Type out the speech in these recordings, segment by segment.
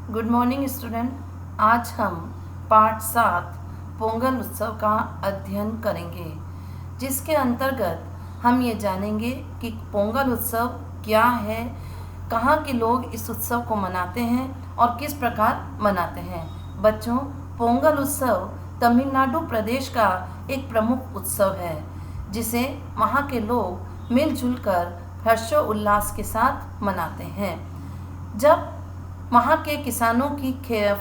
Good morning student. आज हम पाठ 7 पोंगल उत्सव का अध्ययन करेंगे, जिसके अंतर्गत हम ये जानेंगे कि पोंगल उत्सव क्या है, कहाँ के लोग इस उत्सव को मनाते हैं और किस प्रकार मनाते हैं। बच्चों, पोंगल उत्सव तमिलनाडु प्रदेश का एक प्रमुख उत्सव है, जिसे वहाँ के लोग मिलजुल कर हर्षोल्लास के साथ मनाते हैं। जब वहाँ के किसानों की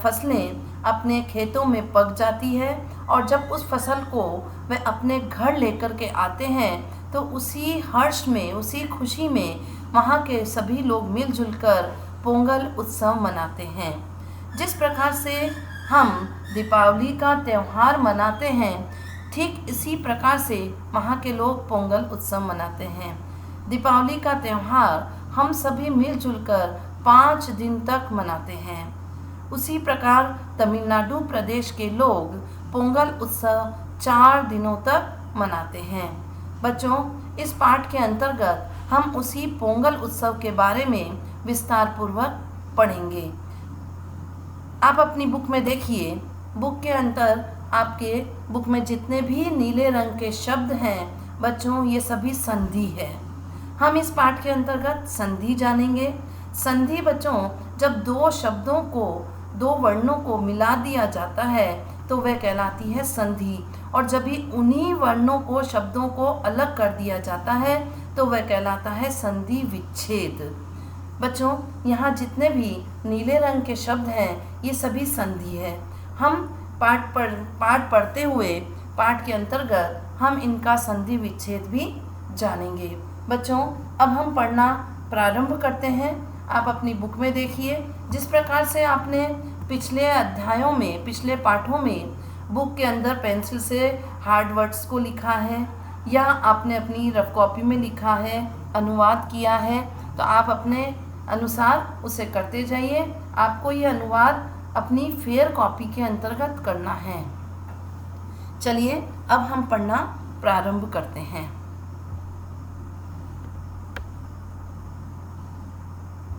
फसलें अपने खेतों में पक जाती है और जब उस फसल को वे अपने घर लेकर के आते हैं, तो उसी हर्ष में, उसी खुशी में वहाँ के सभी लोग मिलजुल कर पोंगल उत्सव मनाते हैं। जिस प्रकार से हम दीपावली का त्यौहार मनाते हैं, ठीक इसी प्रकार से वहाँ के लोग पोंगल उत्सव मनाते हैं। दीपावली का त्यौहार हम सभी मिलजुल कर 5 दिन तक मनाते हैं। उसी प्रकार तमिलनाडु प्रदेश के लोग पोंगल उत्सव 4 दिनों तक मनाते हैं। बच्चों, इस पाठ के अंतर्गत हम उसी पोंगल उत्सव के बारे में विस्तार पूर्वक पढ़ेंगे। आप अपनी बुक में देखिए, बुक के अंदर आपके बुक में जितने भी नीले रंग के शब्द हैं बच्चों, ये सभी संधि है। हम इस पाठ के अंतर्गत संधि जानेंगे। संधि बच्चों, जब दो शब्दों को, दो वर्णों को मिला दिया जाता है तो वह कहलाती है संधि, और जब भी उन्हीं वर्णों को, शब्दों को अलग कर दिया जाता है तो वह कहलाता है संधि विच्छेद। बच्चों, यहाँ जितने भी नीले रंग के शब्द हैं ये सभी संधि है। हम पाठ पढ़ते हुए पाठ के अंतर्गत हम इनका संधि विच्छेद भी जानेंगे। बच्चों, अब हम पढ़ना प्रारंभ करते हैं। आप अपनी बुक में देखिए, जिस प्रकार से आपने पिछले अध्यायों में, पिछले पाठों में बुक के अंदर पेंसिल से हार्ड वर्ड्स को लिखा है या आपने अपनी रफ कॉपी में लिखा है, अनुवाद किया है, तो आप अपने अनुसार उसे करते जाइए। आपको ये अनुवाद अपनी फेयर कॉपी के अंतर्गत करना है। चलिए अब हम पढ़ना प्रारंभ करते हैं।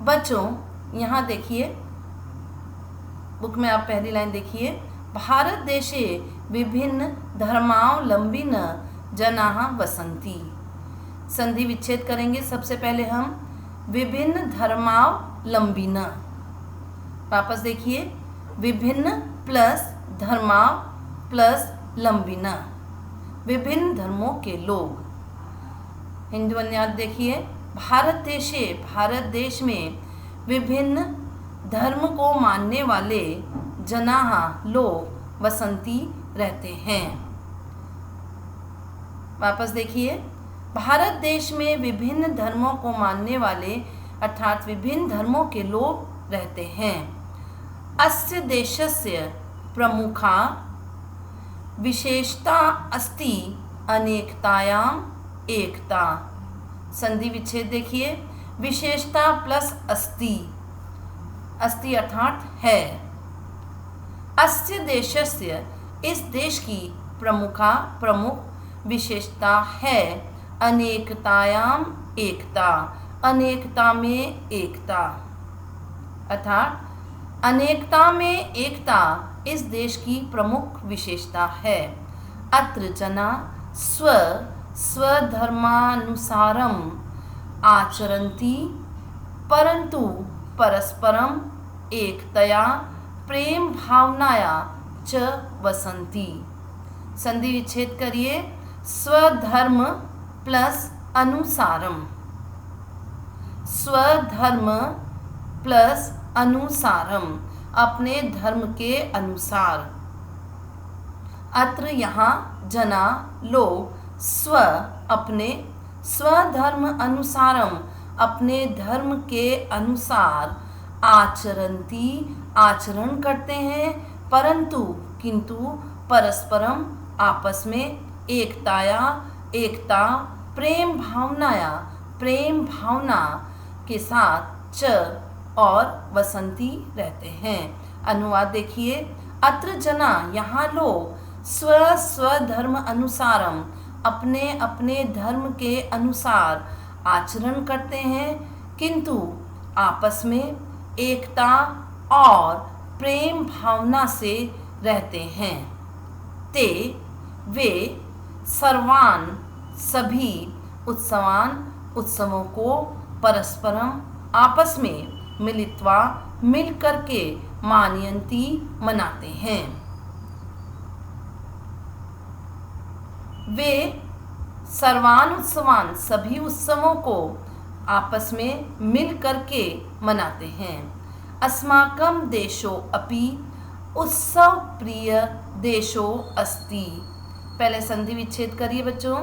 बच्चों, यहाँ देखिए, बुक में आप पहली लाइन देखिए, भारत देशे विभिन्न धर्मावलंबिन जनाः वसन्ति। संधि विच्छेद करेंगे। सबसे पहले हम विभिन्न धर्मावलंबिन, वापस देखिए, विभिन्न प्लस धर्माव प्लस लंबिना, विभिन्न धर्मों के लोग। हिंदू अनुवाद देखिए, भारत देशे, भारत देश में विभिन्न धर्म को मानने वाले जनाः लोग वसंती रहते हैं। वापस देखिए, भारत देश में विभिन्न धर्मों को मानने वाले अर्थात विभिन्न धर्मों के लोग रहते हैं। अस्य देशस्य प्रमुखा विशेषता अस्ति अनेकतायाम एकता। संधि विच्छेद देखिए, विशेषता प्लस अस्ति, अस्ति अर्थात है। अस्य देशस्य, इस देश की प्रमुखा, प्रमुख विशेषता है, अनेकतायाम एकता, अनेकता में एकता, अर्थात अनेकता में एकता इस देश की प्रमुख विशेषता है। अत्र जना स्वधर्मानुसारम आचरन्ति, परंतु परस्परम एकतया प्रेम भावनाया च वसन्ति। संधि विच्छेद करिए, स्वधर्म प्लस अनुसारम, स्वधर्म प्लस अनुसारम, अपने धर्म के अनुसार। अत्र यहाँ जना लोग, स्व अपने, स्वधर्म अनुसारम अपने धर्म के अनुसार, आचरन्ति आचरण करते हैं, परंतु किंतु, परस्परम आपस में, एकताया एकता, प्रेम भावनाया प्रेम भावना के साथ, च और वसंती रहते हैं। अनुवाद देखिए, अत्र जना यहाँ लोग, स्वधर्म अनुसारम अपने अपने धर्म के अनुसार आचरण करते हैं, किंतु आपस में एकता और प्रेम भावना से रहते हैं। ते वे सर्वान सभी उत्सवों को परस्परम आपस में मिलित्वा मिल करके मानयन्ति मनाते हैं। वे सर्वान उत्सवान सभी उत्सवों को आपस में मिल करके मनाते हैं। अस्माकं देशो अपि उत्सव प्रिय देशो अस्ति। पहले संधि विच्छेद करिए बच्चों।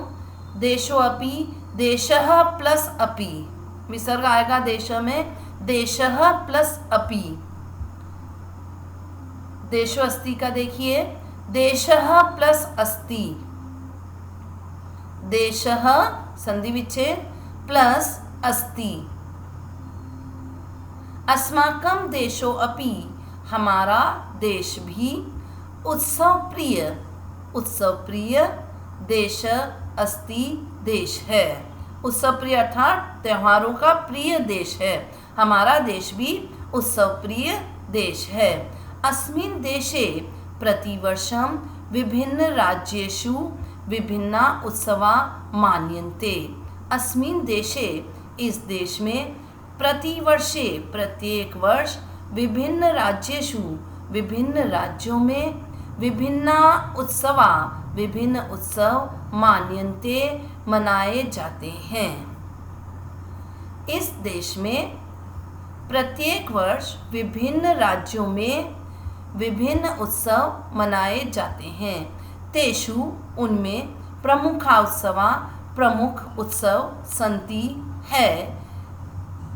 देशो अपि, देशः प्लस अपि, विसर्ग आएगा देश में, देशः प्लस अपि। देशो अस्ति का देखिए, देशः प्लस अस्ति, देशः संधि विच्छेद प्लस अस्ति। अस्माकं देशो अपि, हमारा देश भी, उत्सव प्रिय देश अस्ति, देश है। उत्सव प्रिय अर्थात त्योहारों का प्रिय देश है। हमारा देश भी उत्सव प्रिय देश है। अस्मिन् देशे प्रतिवर्षं विभिन्न राज्येषु विभिन्ना उत्सवा मान्यन्ते। अस्मिन् देशे, इस देश में, प्रतिवर्षे प्रत्येक वर्ष, विभिन्न राज्येषु विभिन्न राज्यों में, विभिन्ना उत्सवा विभिन्न उत्सव मान्यन्ते मनाए जाते हैं। इस देश में प्रत्येक वर्ष विभिन्न राज्यों में विभिन्न उत्सव मनाए जाते हैं। तेषु, उनमें, प्रमुखा उत्सवा प्रमुख उत्सव सन्ति है।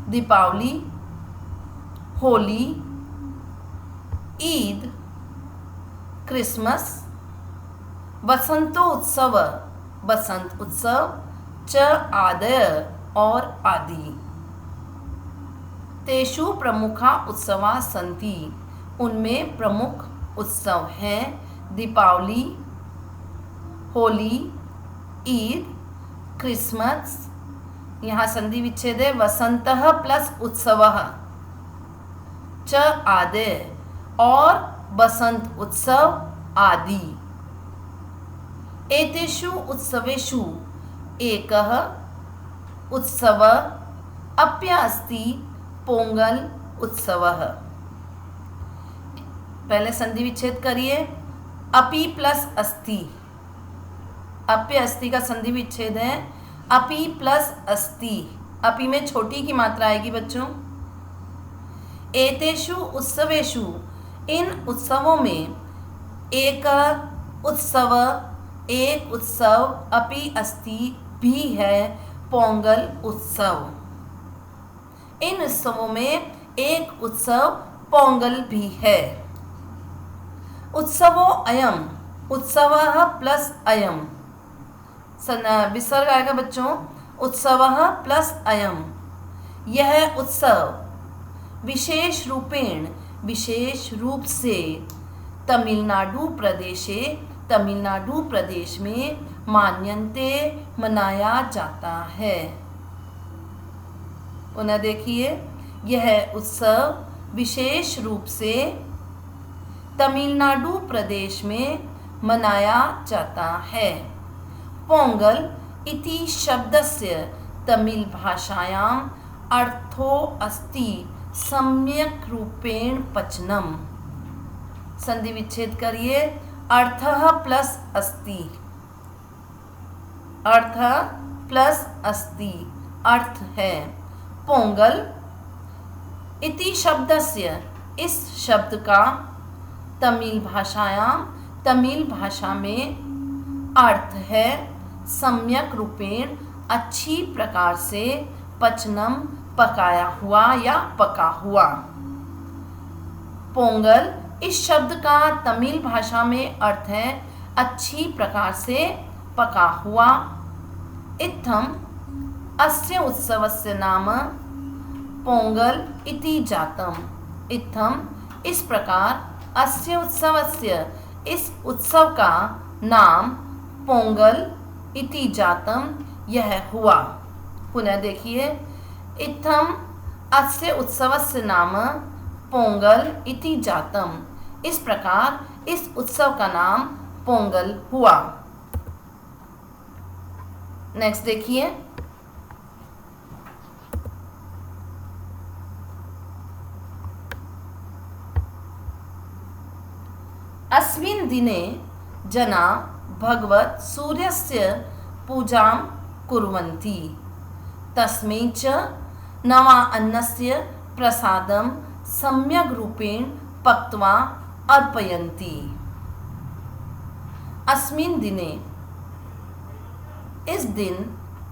दीपावली, होली, ईद, क्रिसमस, वसंतोत्सव बसंत उत्सव, च आदय और आदि। तेषु प्रमुखा उत्सवा सन्ति, उनमें प्रमुख उत्सव हैं दीपावली, होली, ईद, क्रिसमस, यहाँ संधि विच्छेद है, वसंतः प्लस उत्सवः, च आदय और बसंत उत्सव आदि। एतेषु उत्सवेषु एकः उत्सवः अप्य अस्ति पोंगल उत्सवः। पहले संधि विच्छेद करिए। अपि प्लस अस्ति, अप्य अस्ति का संधि विच्छेद है। अपि प्लस अस्ति, अपि में छोटी की मात्रा आएगी बच्चों। एतेषु उत्सवेषु, इन उत्सवों में, एक उत्सव एक उत्सव अपि अस्ति भी है पोंगल उत्सव। इन उत्सवों में एक उत्सव पोंगल भी है। उत्सवो अयम, उत्सवः प्लस अयम, विसर्ग आएगा बच्चों। उत्सवः प्लस अयम, यह उत्सव विशेष रूपेण, विशेष रूप से, तमिलनाडु प्रदेशे, तमिलनाडु प्रदेश में, मान्यन्ते मनाया जाता है। पुनः देखिए, यह उत्सव विशेष रूप से तमिलनाडु प्रदेश में मनाया जाता है। पोंगल इति शब्दस्य तमिल भाषायाम् अर्थो अस्ति सम्यक रूपेण पचनम। संधि विच्छेद करिए। अर्थः प्लस अस्ति, अर्थ प्लस अस्ति, अर्थ है। पोंगल इति शब्दस्य, इस शब्द का, तमिल भाषायाम, तमिल भाषा में, अर्थ है सम्यक रूपेण, अच्छी प्रकार से, पचनम पकाया हुआ या पका हुआ। पोंगल इस शब्द का तमिल भाषा में अर्थ है अच्छी प्रकार से पका हुआ। इत्थम अस्य उत्सवस्य नाम पोंगल इति जातम। इत्थम इस प्रकार, अस्य उत्सवस्य इस उत्सव का नाम, पोंगल इति जातम यह हुआ। पुनः देखिए। इत्थम अस्य उत्सवस्य नाम पोंगल इति जातम। इस प्रकार इस उत्सव का नाम पोंगल हुआ। नेक्स्ट देखिए, अस्मिन् दिने जना भगवत सूर्यस्य पूजां कुर्वन्ति। तस्मै च नवा अन्नस्य प्रसादं सम्यक् रूपेण पक्त्वा अर्पयन्ति। अस्मिन् दिने, इस दिन,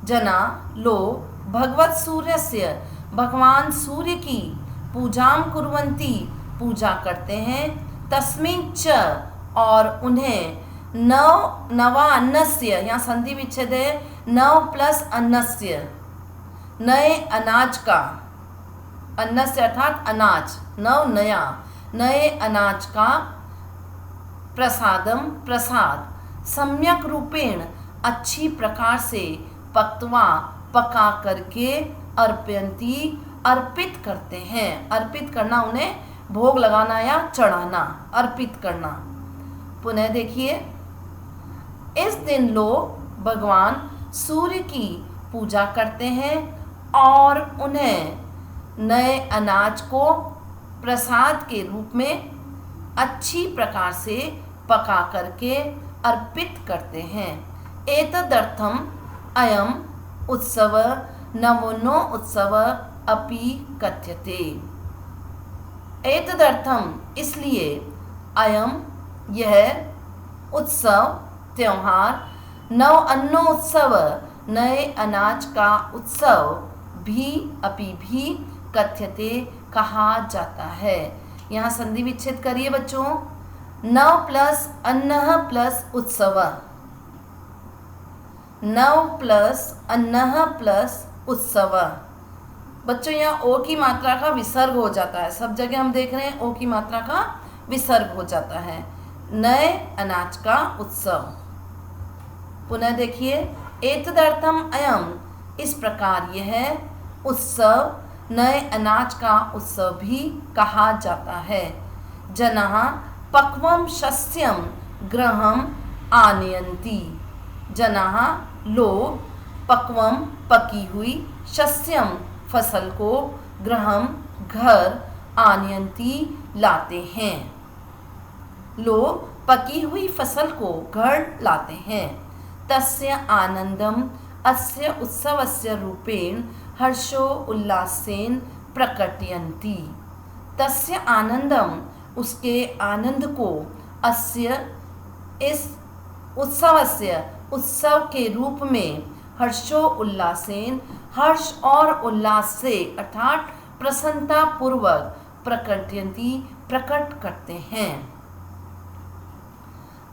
जना लोग भगवत सूर्यस्य, भगवान सूर्य की पूजां कुर्वन्ति, पूजा करते हैं। तस्मिन् च, और उन्हें, नवा अन्नस्य, यहाँ संधि विच्छेद है, नव प्लस अन्नस्य, नए अनाज का, अन्नस्य अर्थात अनाज, नव नया, नए अनाज का, प्रसादम प्रसाद, सम्यक रूपेण अच्छी प्रकार से, पक्त्वा पका करके, अर्पयन्ति अर्पित करते हैं। अर्पित करना, उन्हें भोग लगाना या चढ़ाना, अर्पित करना। पुनः देखिए, इस दिन लोग भगवान सूर्य की पूजा करते हैं और उन्हें नए अनाज को प्रसाद के रूप में अच्छी प्रकार से पका करके अर्पित करते हैं। एतदर्थम अयम उत्सव नवोन्नो उत्सव अपि कथ्यते। एतदर्थम, इसलिए, अयम, यह, उत्सव, त्योहार, नव अन्नो उत्सव, नए अनाज का उत्सव, भी, अपि भी, कथ्यते, कहा जाता है। यहाँ संधि विच्छेद करिए बच्चों। नव प्लस अन्नः प्लस उत्सव, नव प्लस अन्नः प्लस उत्सव। बच्चों, यहाँ ओ की मात्रा का विसर्ग हो जाता है। सब जगह हम देख रहे हैं ओ की मात्रा का विसर्ग हो जाता है। नए अनाज का उत्सव। पुनः देखिए, एतदर्थम अयम, इस प्रकार यह उत्सव, नए अनाज का उत्सव भी कहा जाता है। जनाः पक्वम शस्यम गृहम आनयन्ति। जनाः लोग, पक्वम पकी हुई, शस्यम फसल को, गृहम घर, आनयन्ति लाते हैं। लोग पकी हुई फसल को घर लाते हैं। तस्य आनंदम अस्य उत्सवस्य रूपेण हर्षो उल्लासेन प्रकटयन्ति। तस्य आनंदम, उसके आनंद को, अस्य, इस उत्सवस्य, उत्सव के रूप में, हर्षो उल्लासेन, हर्ष और उल्लास से अर्थात प्रसन्नता पूर्वक, प्रकटयन्ति, प्रकट करते हैं।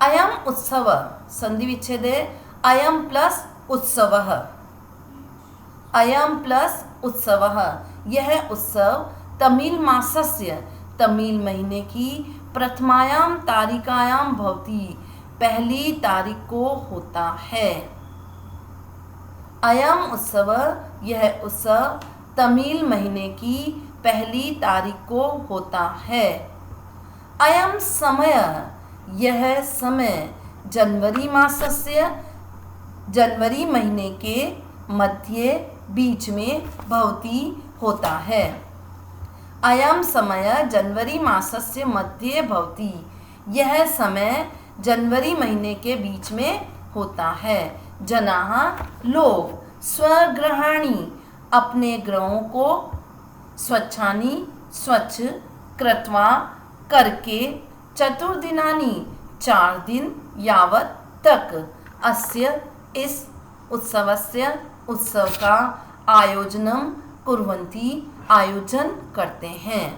अयम उत्सव, संधि विच्छेद है, अयम प्लस उत्सवः, अयम प्लस उत्सवः, यह उत्सव तमिल मासस्य, तमिल महीने की, प्रथमायाम तारिकायाम भवति, पहली तारीख को होता है। अयम उत्सव, यह उत्सव तमिल महीने की पहली तारीख को होता है। अयम समय, यह समय, जनवरी मासस्य, जनवरी महीने के मध्य, बीच में, भवति, होता है। अयम समय जनवरी मासस्य मध्ये भवति, यह समय जनवरी महीने के बीच में होता है। जनाः लोग, स्वगृहाणि, अपने गृहों को, स्वच्छानि, स्वच्छ, कृत्वा, करके, चतुर्दिनानि, 4 दिन, यावत्, तक, अस्य, इस उत्सवस्य, उत्सव का, आयोजनम कुर्वन्ति, आयोजन करते हैं।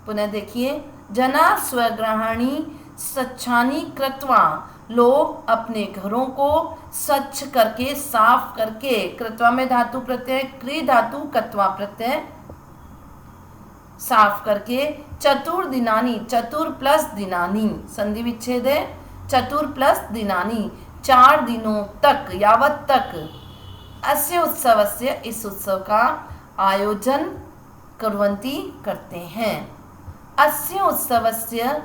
पुनः देखिए, जना स्वगृहाणि स्वच्छानि कृत्वा, लोग अपने घरों को स्वच्छ करके, साफ करके, कृत्वा में धातु प्रत्यय, क्री धातु, कत्वा प्रत्यय, साफ करके, चतुर्दिनानि, चतुर प्लस दिनानि, संधि विच्छेद है, चतुर प्लस दिनानि, 4 दिनों तक, यावत तक, अस्य उत्सवस्य, इस उत्सव का, आयोजन कुर्वन्ति, करते हैं। अस्य उत्सवस्य,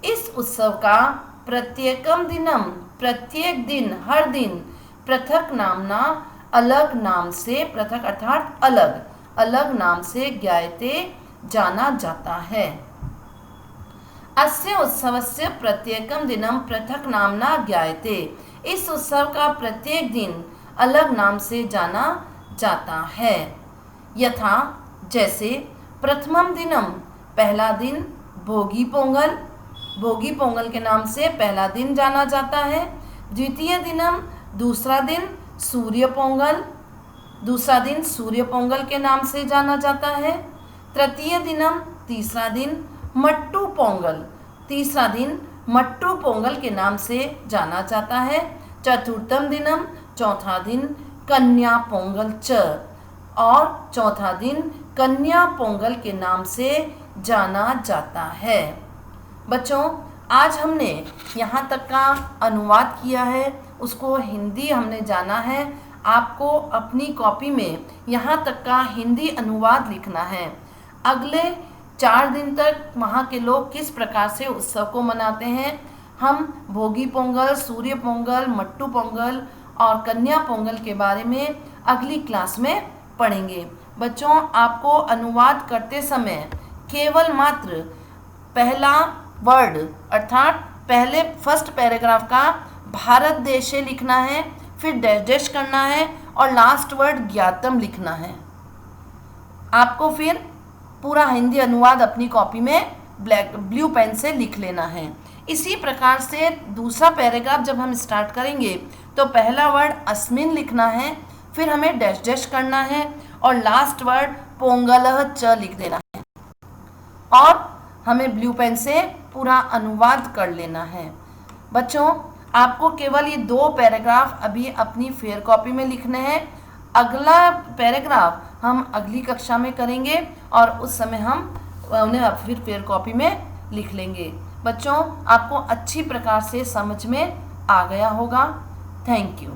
इस उत्सव का प्रत्येकम दिनम, प्रत्येक दिन, हर दिन, पृथक नामना, अलग नाम से, पृथक अर्थात अलग, अलग नाम से ज्ञायते, जाना जाता है। अस्य उत्सवस्य प्रत्येकम दिनम पृथक नामना ज्ञायते, इस उत्सव का प्रत्येक दिन अलग नाम से जाना जाता है। यथा, जैसे, प्रथमम दिनम, पहला दिन भोगी पोंगल, भोगी पोंगल के नाम से पहला दिन जाना जाता है। द्वितीय दिनम, दूसरा दिन सूर्य पोंगल, दूसरा दिन सूर्य पोंगल के नाम से जाना जाता है। तृतीय दिनम, तीसरा दिन मट्टू पोंगल, तीसरा दिन मट्टू पोंगल के नाम से जाना जाता है। चतुर्थम दिनम, चौथा दिन कन्या पोंगल च, और चौथा दिन कन्या पोंगल के नाम से जाना जाता है। बच्चों, आज हमने यहाँ तक का अनुवाद किया है, उसको हिंदी हमने जाना है। आपको अपनी कॉपी में यहाँ तक का हिंदी अनुवाद लिखना है। अगले 4 दिन तक वहाँ के लोग किस प्रकार से उत्सव को मनाते हैं, हम भोगी पोंगल, सूर्य पोंगल, मट्टू पोंगल और कन्या पोंगल के बारे में अगली क्लास में पढ़ेंगे। बच्चों, आपको अनुवाद करते समय केवल मात्र पहला वर्ड अर्थात पहले फर्स्ट पैराग्राफ का भारत देशे लिखना है, फिर डैश डैश करना है और लास्ट वर्ड ज्ञातम लिखना है। आपको फिर पूरा हिंदी अनुवाद अपनी कॉपी में ब्लू पेन से लिख लेना है। इसी प्रकार से दूसरा पैराग्राफ जब हम स्टार्ट करेंगे तो पहला वर्ड अस्मिन लिखना है, फिर हमें डैश डैश करना है और लास्ट वर्ड पोंगलः च लिख देना है और हमें ब्लू पेन से पूरा अनुवाद कर लेना है। बच्चों, आपको केवल ये 2 पैराग्राफ अभी अपनी फेयर कॉपी में लिखने हैं। अगला पैराग्राफ हम अगली कक्षा में करेंगे और उस समय हम उन्हें फिर फेयर कॉपी में लिख लेंगे। बच्चों, आपको अच्छी प्रकार से समझ में आ गया होगा। Thank you.